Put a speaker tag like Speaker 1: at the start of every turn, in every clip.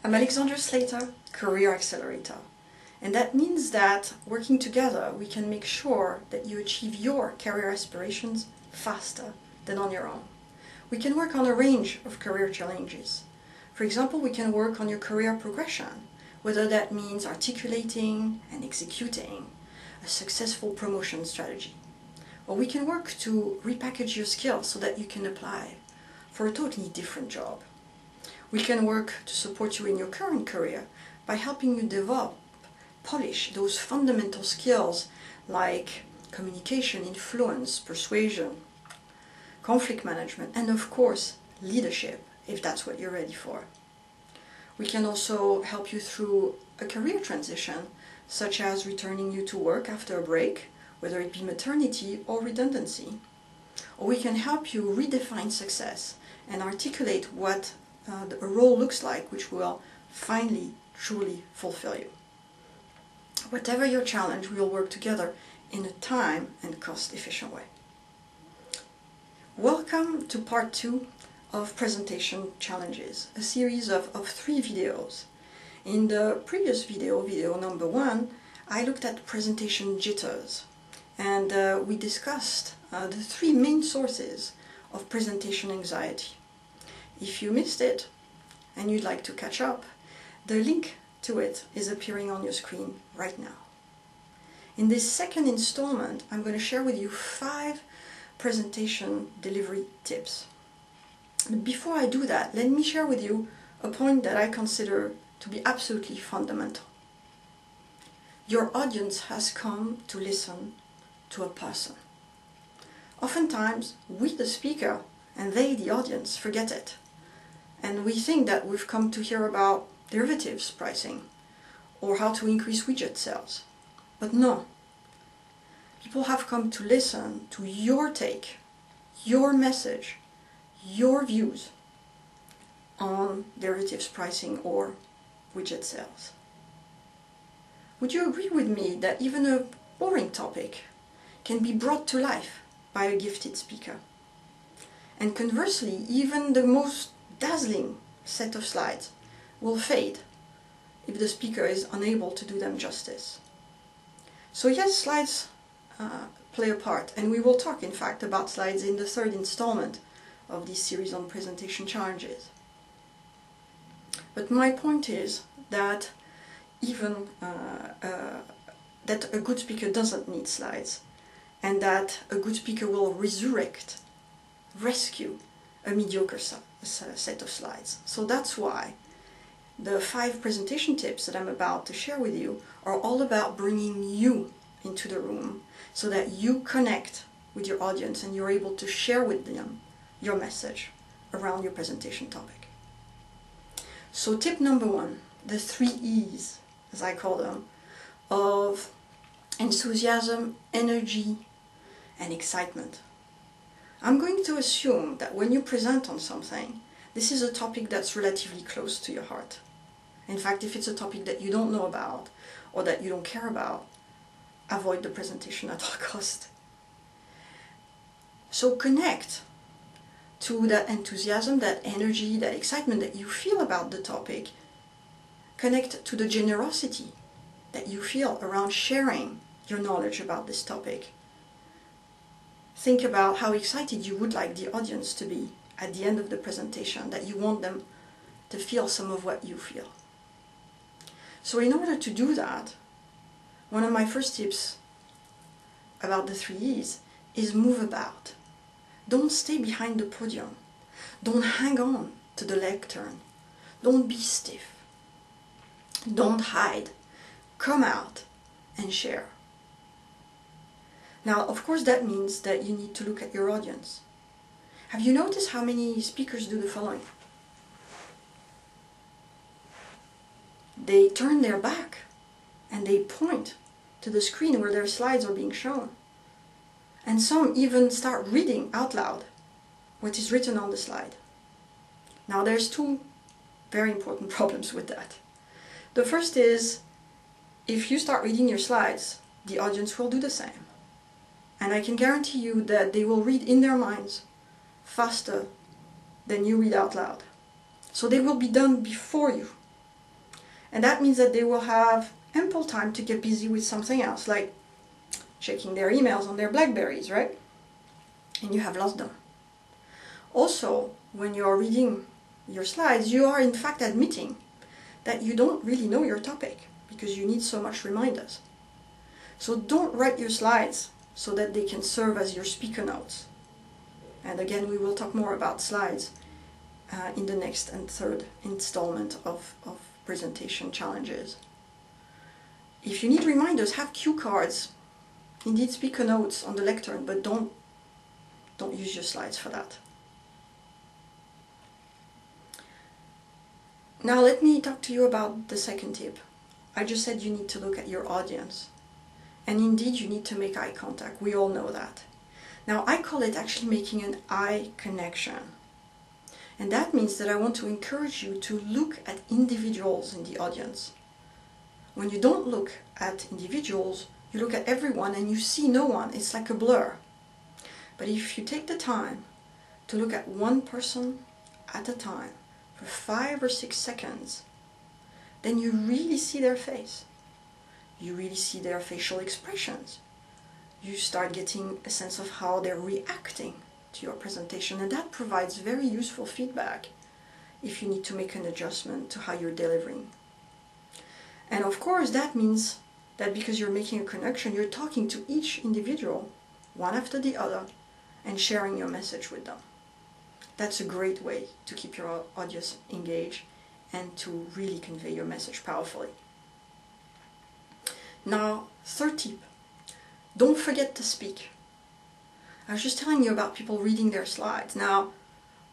Speaker 1: I'm Alexandra Sleator, Career Accelerator. And that means that working together, we can make sure that you achieve your career aspirations faster than on your own. We can work on a range of career challenges. For example, we can work on your career progression, whether that means articulating and executing a successful promotion strategy. Or we can work to repackage your skills so that you can apply for a totally different job. We can work to support you in your current career by helping you develop, polish those fundamental skills like communication, influence, persuasion, conflict management, and of course, leadership, if that's what you're ready for. We can also help you through a career transition, such as returning you to work after a break, whether it be maternity or redundancy. Or we can help you redefine success and articulate what a role looks like which will finally truly fulfill you. Whatever your challenge, we will work together in a time and cost efficient way. Welcome to part 2 of presentation challenges, a series of 3 videos. In the previous video number 1, I looked at presentation jitters, and we discussed the 3 main sources of presentation anxiety. If you missed it and you'd like to catch up, the link to it is appearing on your screen right now. In this second installment, I'm going to share with you 5 presentation delivery tips. But before I do that, let me share with you a point that I consider to be absolutely fundamental. Your audience has come to listen to a person. Oftentimes, we, the speaker, and they, the audience, forget it. And we think that we've come to hear about derivatives pricing or how to increase widget sales. But no. People have come to listen to your take, your message, your views on derivatives pricing or widget sales. Would you agree with me that even a boring topic can be brought to life by a gifted speaker? And conversely, even the most dazzling set of slides will fade if the speaker is unable to do them justice. So yes, slides play a part, and we will talk in fact about slides in the 3rd installment of this series on presentation challenges. But my point is that even that a good speaker doesn't need slides, and that a good speaker will rescue a mediocre set of slides. So that's why the 5 presentation tips that I'm about to share with you are all about bringing you into the room so that you connect with your audience and you're able to share with them your message around your presentation topic. So tip number 1, the 3 E's, as I call them, of enthusiasm, energy, and excitement. I'm going to assume that when you present on something, this is a topic that's relatively close to your heart. In fact, if it's a topic that you don't know about or that you don't care about, avoid the presentation at all costs. So connect to that enthusiasm, that energy, that excitement that you feel about the topic. Connect to the generosity that you feel around sharing your knowledge about this topic. Think about how excited you would like the audience to be at the end of the presentation, that you want them to feel some of what you feel. So in order to do that, one of my first tips about the 3 E's is move about. Don't stay behind the podium. Don't hang on to the lectern. Don't be stiff. Don't hide. Come out and share. Now, of course, that means that you need to look at your audience. Have you noticed how many speakers do the following? They turn their back and they point to the screen where their slides are being shown. And some even start reading out loud what is written on the slide. Now, there's 2 very important problems with that. The first is, if you start reading your slides, the audience will do the same. And I can guarantee you that they will read in their minds faster than you read out loud. So they will be done before you. And that means that they will have ample time to get busy with something else, like checking their emails on their Blackberries, right? And you have lost them. Also, when you are reading your slides, you are in fact admitting that you don't really know your topic because you need so much reminders. So don't write your slides so that they can serve as your speaker notes. And again, we will talk more about slides in the next and third installment of presentation challenges. If you need reminders, have cue cards, indeed speaker notes on the lectern, but don't use your slides for that. Now let me talk to you about the second tip. I just said you need to look at your audience. And indeed you need to make eye contact. We all know that. Now I call it actually making an eye connection. And that means that I want to encourage you to look at individuals in the audience. When you don't look at individuals, you look at everyone and you see no one. It's like a blur. But if you take the time to look at one person at a time for 5 or 6 seconds, then you really see their face. You really see their facial expressions. You start getting a sense of how they're reacting to your presentation, and that provides very useful feedback if you need to make an adjustment to how you're delivering. And of course that means that because you're making a connection, you're talking to each individual, one after the other, and sharing your message with them. That's a great way to keep your audience engaged and to really convey your message powerfully. Now, third tip, don't forget to speak. I was just telling you about people reading their slides. Now,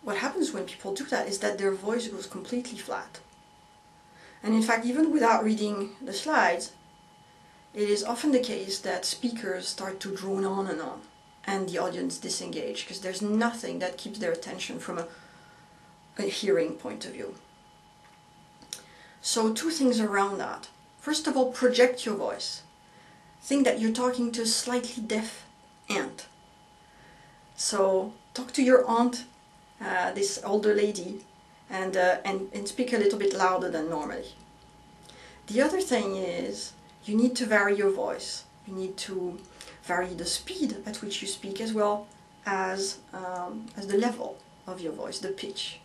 Speaker 1: what happens when people do that is that their voice goes completely flat. And in fact, even without reading the slides, it is often the case that speakers start to drone on and the audience disengage because there's nothing that keeps their attention from a hearing point of view. So 2 things around that. First of all, project your voice. Think that you're talking to a slightly deaf aunt. So talk to your aunt, this older lady, and speak a little bit louder than normally. The other thing is you need to vary your voice. You need to vary the speed at which you speak as well as the level of your voice, the pitch.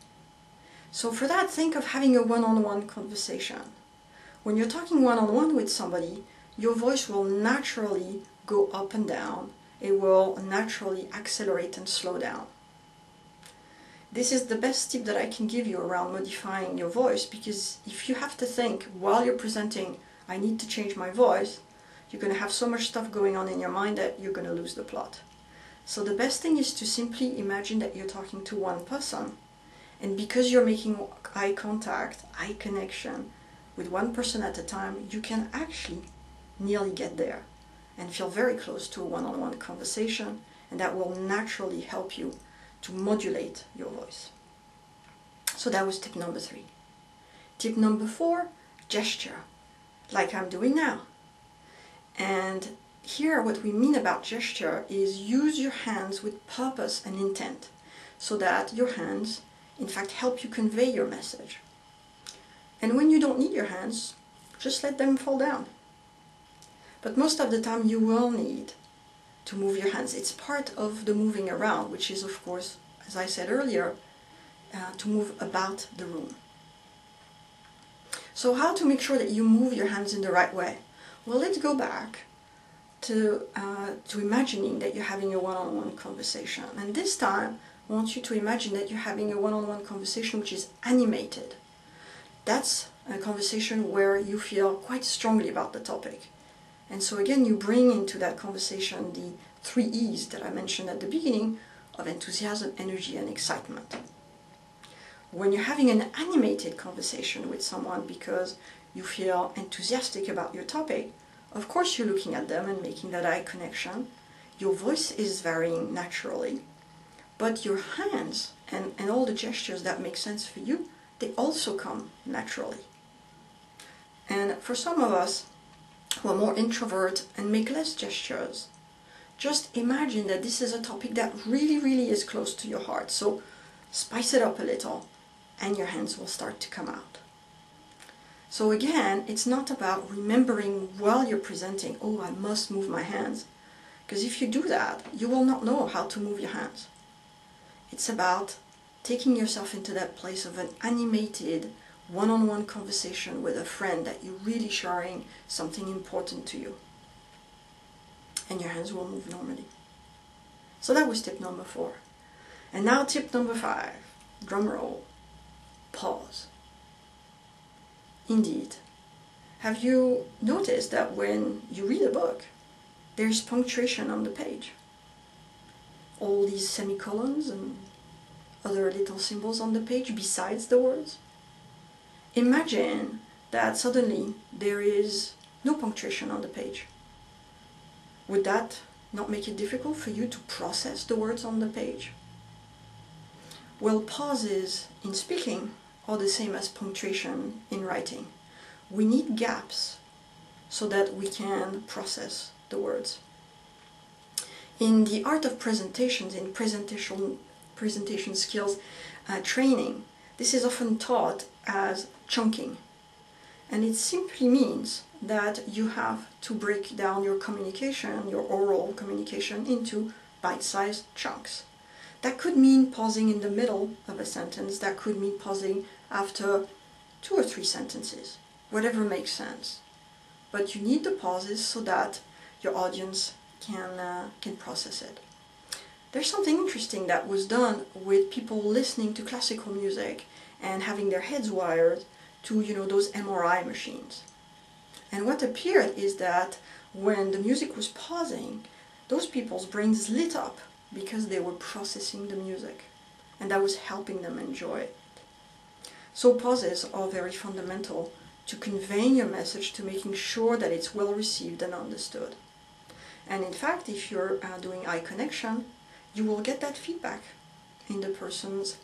Speaker 1: So for that, think of having a one-on-one conversation. When you're talking one-on-one with somebody, your voice will naturally go up and down. It will naturally accelerate and slow down. This is the best tip that I can give you around modifying your voice, because if you have to think while you're presenting, I need to change my voice, you're going to have so much stuff going on in your mind that you're going to lose the plot. So the best thing is to simply imagine that you're talking to one person, and because you're making eye contact, eye connection with one person at a time, you can actually nearly get there and feel very close to a one-on-one conversation, and that will naturally help you to modulate your voice. So that was tip number 3. Tip number 4, gesture, like I'm doing now. And here what we mean about gesture is use your hands with purpose and intent, so that your hands in fact help you convey your message. And when you don't need your hands, just let them fall down. But most of the time you will need to move your hands. It's part of the moving around, which is of course, as I said earlier, to move about the room. So how to make sure that you move your hands in the right way? Well, let's go back to imagining that you're having a one-on-one conversation. And this time, I want you to imagine that you're having a one-on-one conversation which is animated. That's a conversation where you feel quite strongly about the topic. And so again, you bring into that conversation the 3 E's that I mentioned at the beginning of enthusiasm, energy, and excitement. When you're having an animated conversation with someone because you feel enthusiastic about your topic, of course you're looking at them and making that eye connection. Your voice is varying naturally, but your hands and all the gestures that make sense for you, they also come naturally. And for some of us who are more introvert and make less gestures, just imagine that this is a topic that really is close to your heart. So spice it up a little and your hands will start to come out. So again, it's not about remembering while you're presenting, oh, I must move my hands. Because if you do that, you will not know how to move your hands. It's about taking yourself into that place of an animated, one-on-one conversation with a friend that you're really sharing something important to you. And your hands will move normally. So that was tip number 4. And now tip number 5, drum roll, pause. Indeed. Have you noticed that when you read a book, there's punctuation on the page? All these semicolons and other little symbols on the page besides the words? Imagine that suddenly there is no punctuation on the page. Would that not make it difficult for you to process the words on the page? Well, pauses in speaking are the same as punctuation in writing. We need gaps so that we can process the words. In the art of presentations, in presentation skills training, this is often taught as chunking. And it simply means that you have to break down your communication, your oral communication, into bite-sized chunks. That could mean pausing in the middle of a sentence. That could mean pausing after 2 or 3 sentences. Whatever makes sense. But you need the pauses so that your audience can process it. There's something interesting that was done with people listening to classical music and having their heads wired to, those MRI machines. And what appeared is that when the music was pausing, those people's brains lit up because they were processing the music, and that was helping them enjoy it. So pauses are very fundamental to conveying your message, to making sure that it's well received and understood. And in fact, if you're doing eye connection, you will get that feedback in the person's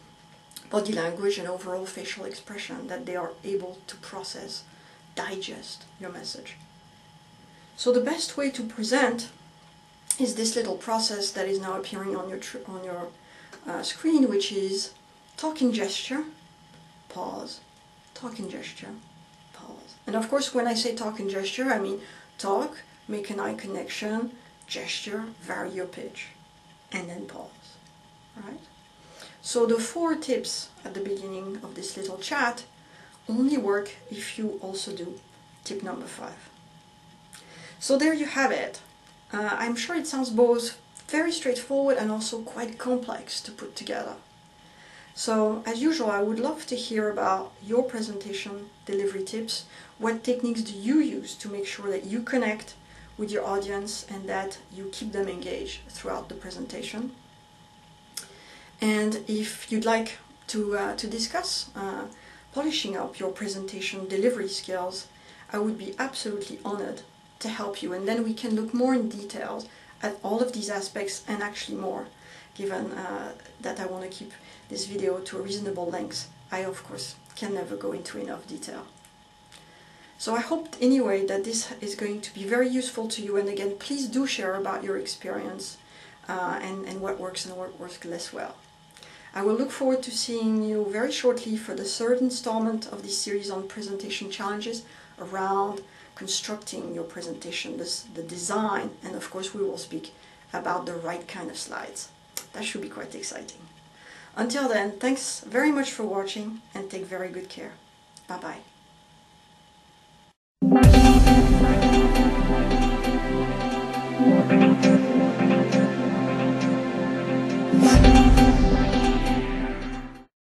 Speaker 1: body language and overall facial expression, that they are able to process, digest your message. So the best way to present is this little process that is now appearing on your screen, which is talking gesture, pause, talking gesture, pause. And of course, when I say talking gesture, I mean talk, make an eye connection, gesture, vary your pitch, and then pause. Right? So the 4 tips at the beginning of this little chat only work if you also do tip number 5. So there you have it. I'm sure it sounds both very straightforward and also quite complex to put together. So as usual, I would love to hear about your presentation delivery tips. What techniques do you use to make sure that you connect with your audience and that you keep them engaged throughout the presentation? And if you'd like to discuss polishing up your presentation delivery skills, I would be absolutely honored to help you, and then we can look more in detail at all of these aspects and actually more, given that I want to keep this video to a reasonable length. I of course can never go into enough detail. So I hope anyway that this is going to be very useful to you, and again, please do share about your experience and what works and what works less well. I will look forward to seeing you very shortly for the 3rd installment of this series on presentation challenges around constructing your presentation, the design, and of course we will speak about the right kind of slides. That should be quite exciting. Until then, thanks very much for watching and take very good care. Bye-bye.